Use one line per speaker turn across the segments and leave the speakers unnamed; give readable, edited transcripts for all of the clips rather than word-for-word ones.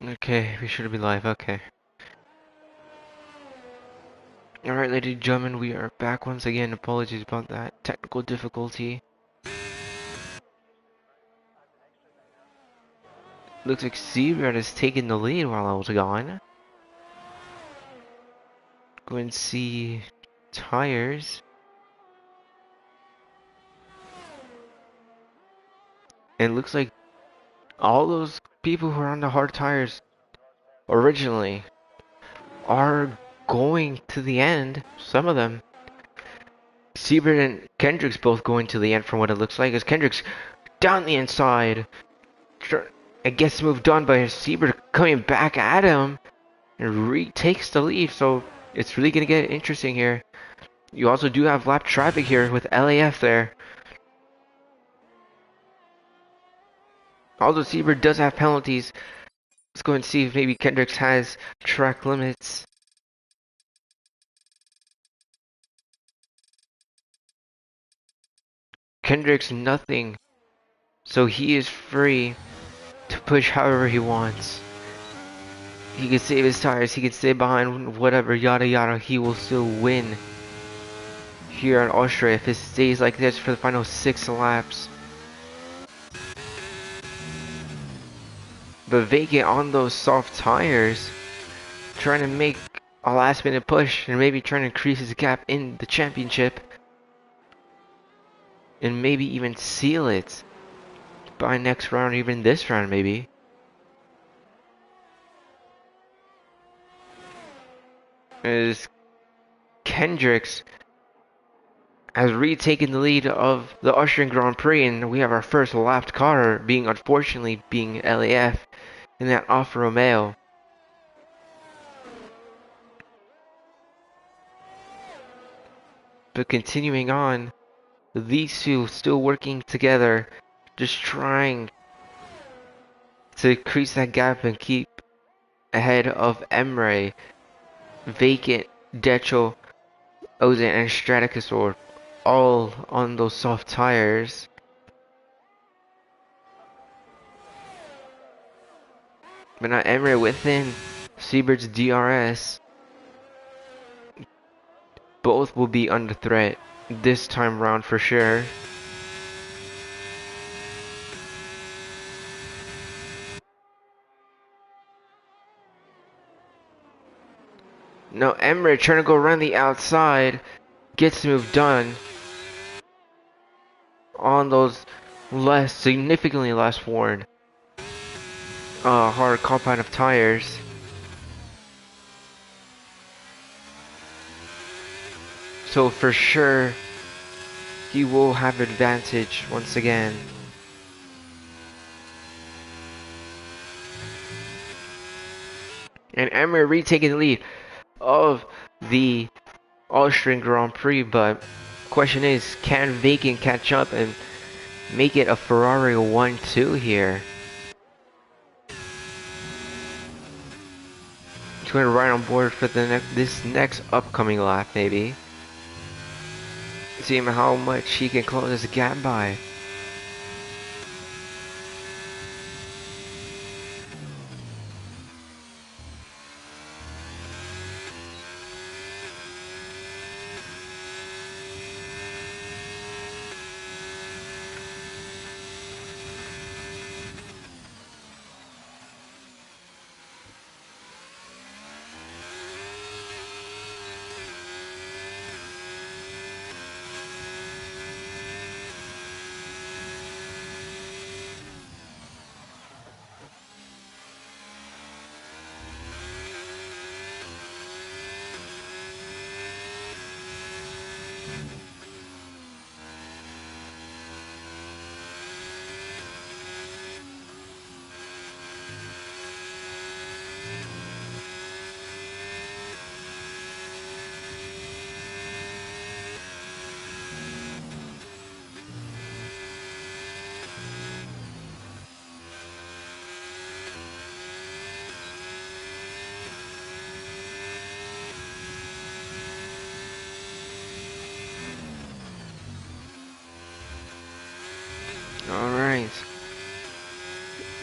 Okay, we should be live, okay. Alright, ladies and gentlemen, we are back once again. Apologies about that technical difficulty. Looks like Seabird has taken the lead while I was gone. Go and see tires. And it looks like all those people who are on the hard tires originally are going to the end. Some of them. Seabird and Kendrick's both going to the end from what it looks like, as Kendrick's down the inside. It gets moved on by Seabird coming back at him and retakes the lead, so it's really going to get interesting here. You also do have lap traffic here with LAF there. Although Seabird does have penalties, let's go and see if maybe Kendricks has track limits. Kendricks nothing, so he is free to push however he wants. He can save his tires, he can stay behind, whatever, yada yada, he will still win here in Austria if it stays like this for the final 6 laps. But Vacant on those soft tires, trying to make a last minute push and maybe trying to increase his gap in the championship and maybe even seal it by next round, or even this round maybe. As Kendricks has retaken the lead of the Austrian Grand Prix, and we have our first lapped car being unfortunately LAF in that Alfa Romeo. But continuing on, these two still working together, just trying to increase that gap and keep ahead of Emre, Vacant, Decho, Ozan, and Straticusor, all on those soft tires. But now Emre within Seabird's DRS. Both will be under threat this time round for sure. Now Emre trying to go around the outside, gets the move done on those significantly less worn hard compound of tires. So for sure, he will have advantage once again. And Emre retaking the lead of the Austrian Grand Prix, but question is, can Vacant catch up and make it a Ferrari 1-2 here? He's going to ride on board for this next upcoming lap, maybe. See how much he can close this gap by.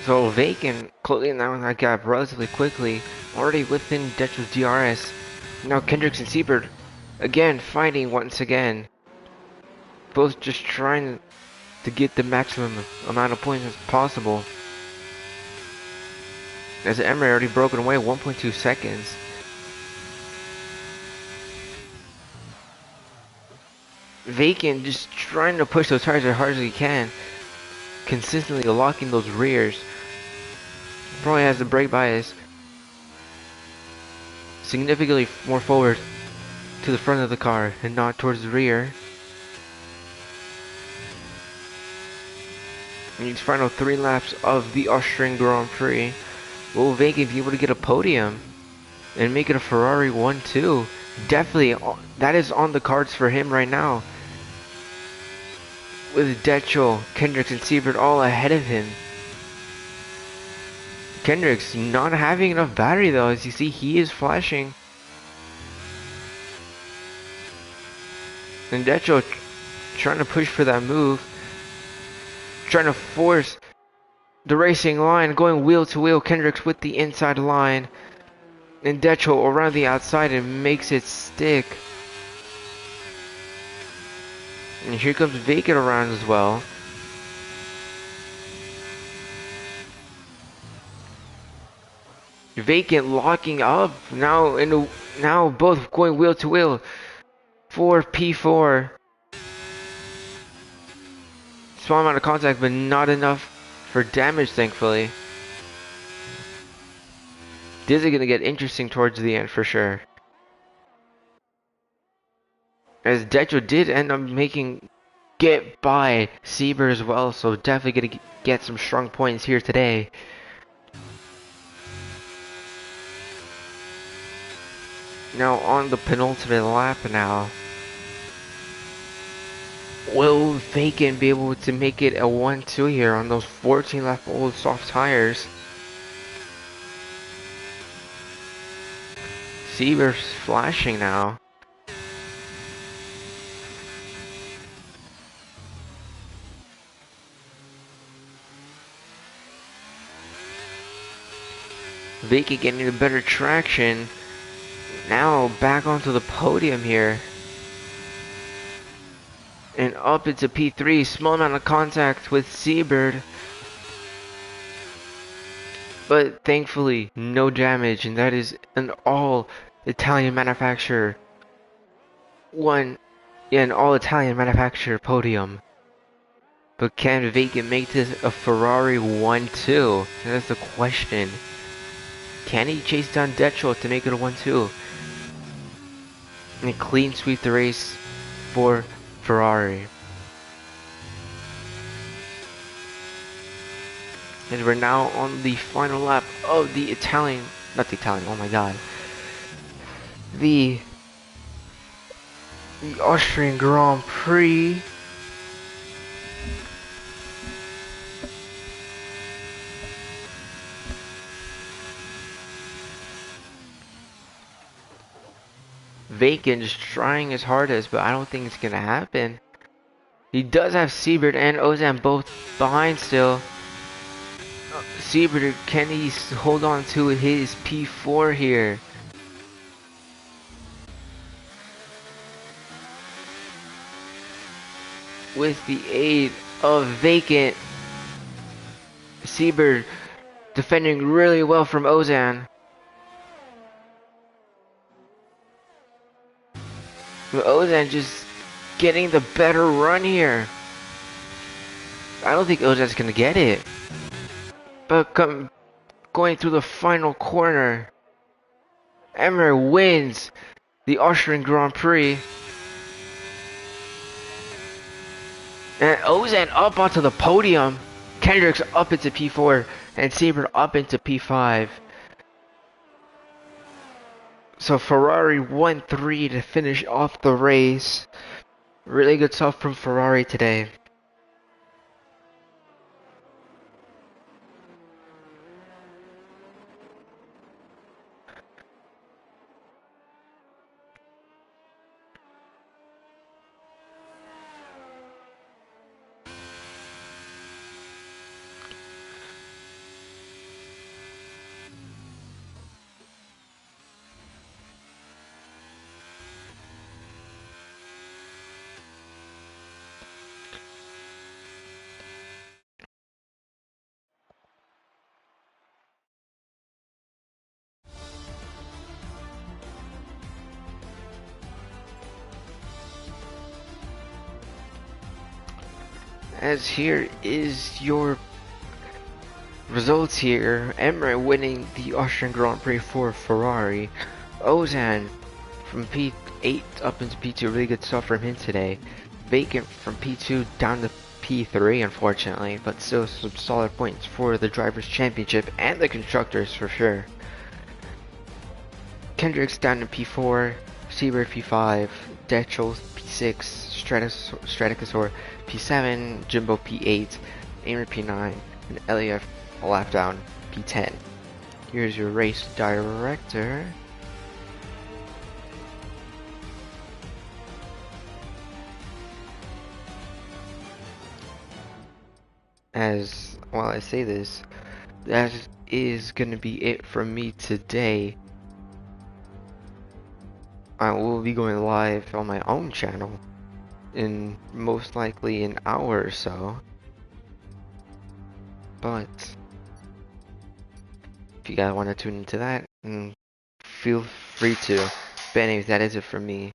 So Vacant closing down that gap relatively quickly, already within Detro's DRS. Now Kendricks and Siebert again fighting once again. Both just trying to get the maximum amount of points as possible. As Emery already broken away 1.2 seconds. Vacant just trying to push those tires as hard as he can. Consistently locking those rears. Probably has the brake bias significantly more forward to the front of the car and not towards the rear. In these final 3 laps of the Austrian Grand Prix, will Vacant be able to get a podium and make it a Ferrari 1-2? Definitely, that is on the cards for him right now. With Detchel, Kendricks, and Siebert all ahead of him. Kendricks not having enough battery though, as you see he is flashing. And Detchel trying to push for that move. Trying to force the racing line, going wheel to wheel. Kendricks with the inside line. And Detchel around the outside and makes it stick. And here comes Vacant around as well. Vacant locking up now both going wheel to wheel for P4. Small amount of contact, but not enough for damage, thankfully. This is gonna get interesting towards the end for sure. As Decho did end up making get by Sieber as well, so definitely gonna get some strong points here today. Now on the penultimate lap now. Will Vacant be able to make it a 1-2 here on those 14 lap old soft tires? Sieber's flashing now. Vacant getting a better traction. Now back onto the podium here. And up into P3, small amount of contact with Seabird. But thankfully, no damage, and that is an all Italian manufacturer. An all Italian manufacturer podium. But can Vacant make this a Ferrari 1-2? That's the question. Can he chase down Detchel to make it a 1-2? And clean sweep the race for Ferrari. And we're now on the final lap of the Italian, not the Italian, oh my god. The Austrian Grand Prix. Vacant just trying his hardest, but I don't think it's gonna happen. He does have Siebert and Ozan both behind still. Siebert, can he hold on to his P4 here? With the aid of Vacant. Siebert defending really well from Ozan. But Ozan just getting the better run here. I don't think Ozan's gonna get it. But going through the final corner, Emmer wins the Austrian Grand Prix. And Ozan up onto the podium. Kendricks up into P4 and Saber up into P5. So Ferrari 1-3 to finish off the race. Really good stuff from Ferrari today. as here is your results here. Emre winning the Austrian Grand Prix for Ferrari. Ozan from P8 up into P2, really good stuff from him today. Vacant from P2 down to P3 unfortunately, but still some solid points for the Drivers' Championship and the Constructors for sure. Kendrick's down to P4, Seabird P5, Detchel P6, Straticasaur P7, Jimbo P8, Aimer P9, and Elliot a lap down P10. Here's your race director. As while I say this, that is gonna be it from me today. I will be going live on my own channel in most likely an hour or so. But if you guys want to tune into that, feel free to. But anyways, that is it for me.